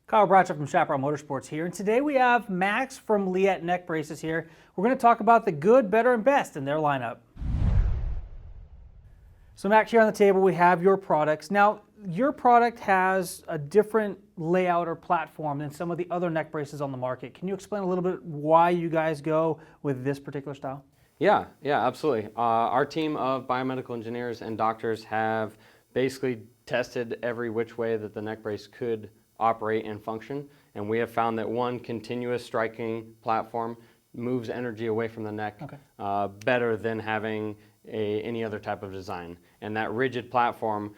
Kyle Bradshaw from Chaparral Motorsports here, and today we have Max from Leatt Neck Braces here. We're going to talk about the good, better, and best in their lineup. So Max, here on the table we have your products. Now, your product has a different layout or platform than some of the other neck braces on the market. Can you explain a little bit why you guys go with this particular style? Yeah, absolutely. Our team of biomedical engineers and doctors have basically tested every which way that the neck brace could operate and function, and we have found that one continuous striking platform moves energy away from the neck better than having any other type of design. And that rigid platform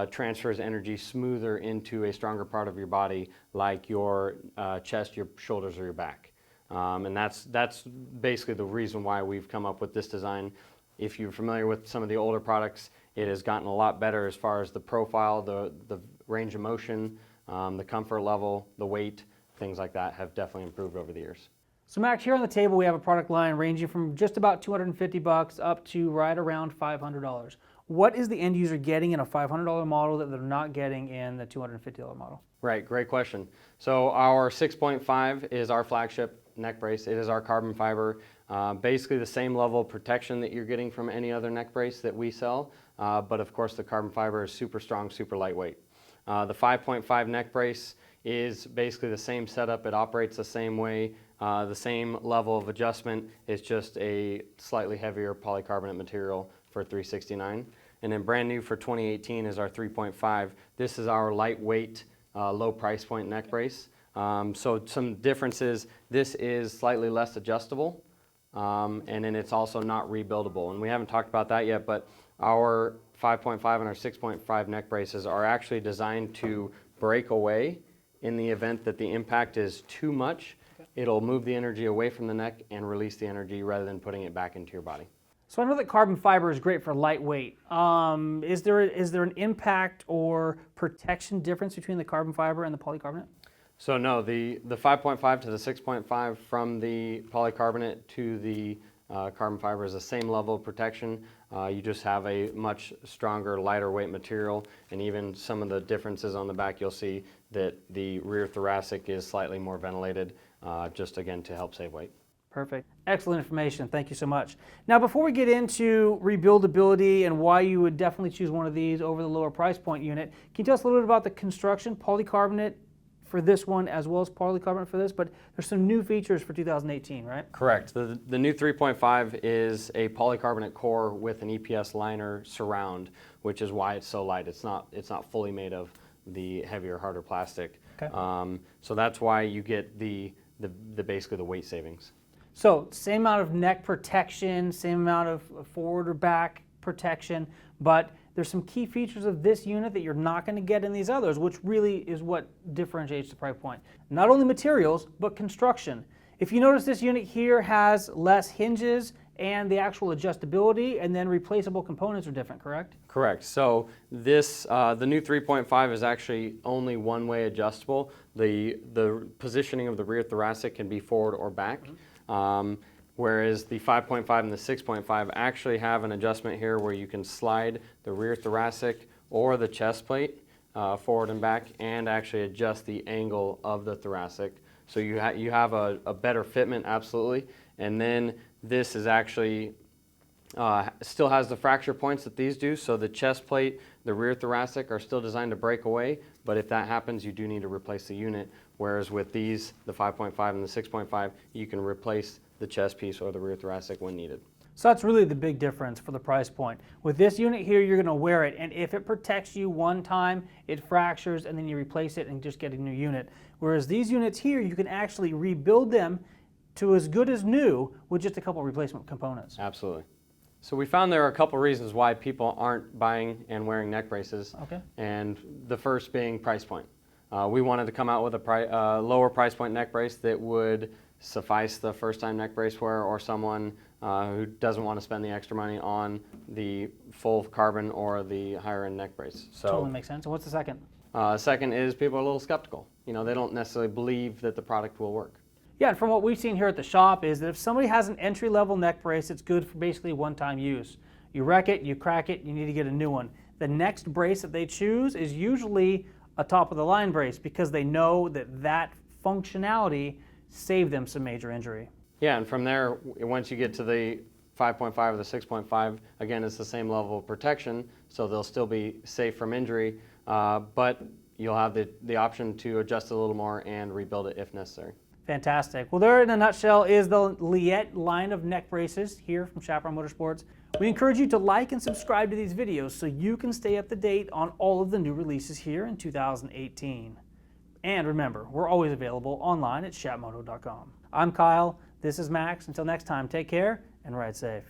transfers energy smoother into a stronger part of your body, like your chest, your shoulders, or your back. And that's basically the reason why we've come up with this design. If you're familiar with some of the older products, it has gotten a lot better as far as the profile, the range of motion, the comfort level, the weight, things like that have definitely improved over the years. So Max, here on the table we have a product line ranging from just about $250 up to right around $500. What is the end user getting in a $500 model that they're not getting in the $250 model? Right, great question. So our 6.5 is our flagship neck brace. It is our carbon fiber, basically the same level of protection that you're getting from any other neck brace that we sell, but of course the carbon fiber is super strong, super lightweight. The 5.5 neck brace is basically the same setup. It operates the same way, the same level of adjustment. It's just a slightly heavier polycarbonate material for $369. And then brand new for 2018 is our 3.5. This is our lightweight, low price point neck brace. So some differences, this is slightly less adjustable, and then it's also not rebuildable. And we haven't talked about that yet, but our 5.5 and our 6.5 neck braces are actually designed to break away in the event that the impact is too much. It'll move the energy away from the neck and release the energy rather than putting it back into your body. So I know that carbon fiber is great for lightweight. Is there an impact or protection difference between the carbon fiber and the polycarbonate? So no, the 5.5 to the 6.5 from the polycarbonate to the carbon fiber is the same level of protection. You just have a much stronger, lighter weight material, and even some of the differences on the back, you'll see that the rear thoracic is slightly more ventilated, just again to help save weight. Perfect. Excellent information. Thank you so much. Now, before we get into rebuildability and why you would definitely choose one of these over the lower price point unit, can you tell us a little bit about the construction, polycarbonate for this one as well as polycarbonate for this, but there's some new features for 2018, right? Correct. The new 3.5 is a polycarbonate core with an EPS liner surround, which is why it's so light. It's not fully made of the heavier, harder plastic. Okay. So that's why you get the basically the weight savings. So same amount of neck protection, same amount of forward or back protection, but there's some key features of this unit that you're not going to get in these others, which really is what differentiates the price point. Not only materials, but construction. If you notice, this unit here has less hinges and the actual adjustability, and then replaceable components are different, correct? Correct. So this, the new 3.5 is actually only one-way adjustable. The positioning of the rear thoracic can be forward or back. Whereas the 5.5 and the 6.5 actually have an adjustment here where you can slide the rear thoracic or the chest plate forward and back, and actually adjust the angle of the thoracic. So you have a better fitment, absolutely. And then this is actually still has the fracture points that these do. So the chest plate, the rear thoracic are still designed to break away, but if that happens, you do need to replace the unit. Whereas with these, the 5.5 and the 6.5, you can replace the chest piece or the rear thoracic when needed. So that's really the big difference for the price point. With this unit here, you're going to wear it, and if it protects you one time, it fractures, and then you replace it and just get a new unit. Whereas these units here, you can actually rebuild them to as good as new with just a couple replacement components. Absolutely. So we found there are a couple reasons why people aren't buying and wearing neck braces. Okay. And the first being price point. We wanted to come out with a lower price point neck brace that would suffice the first-time neck brace wearer or someone who doesn't want to spend the extra money on the full carbon or the higher-end neck brace. So Totally makes sense. And what's the second? Second is people are a little skeptical. You know, they don't necessarily believe that the product will work. Yeah, and from what we've seen here at the shop is that if somebody has an entry-level neck brace, it's good for basically one-time use. You wreck it, you crack it, you need to get a new one. The next brace that they choose is usually a top-of-the-line brace because they know that that functionality saved them some major injury. Yeah, and from there, once you get to the 5.5 or the 6.5, again, it's the same level of protection, so they'll still be safe from injury, but you'll have the option to adjust it a little more and rebuild it if necessary. Fantastic. Well, there in a nutshell is the Leatt line of neck braces here from Chaparral Motorsports. We encourage you to like and subscribe to these videos so you can stay up to date on all of the new releases here in 2018. And remember, we're always available online at chatmoto.com. I'm Kyle. This is Max. Until next time, take care and ride safe.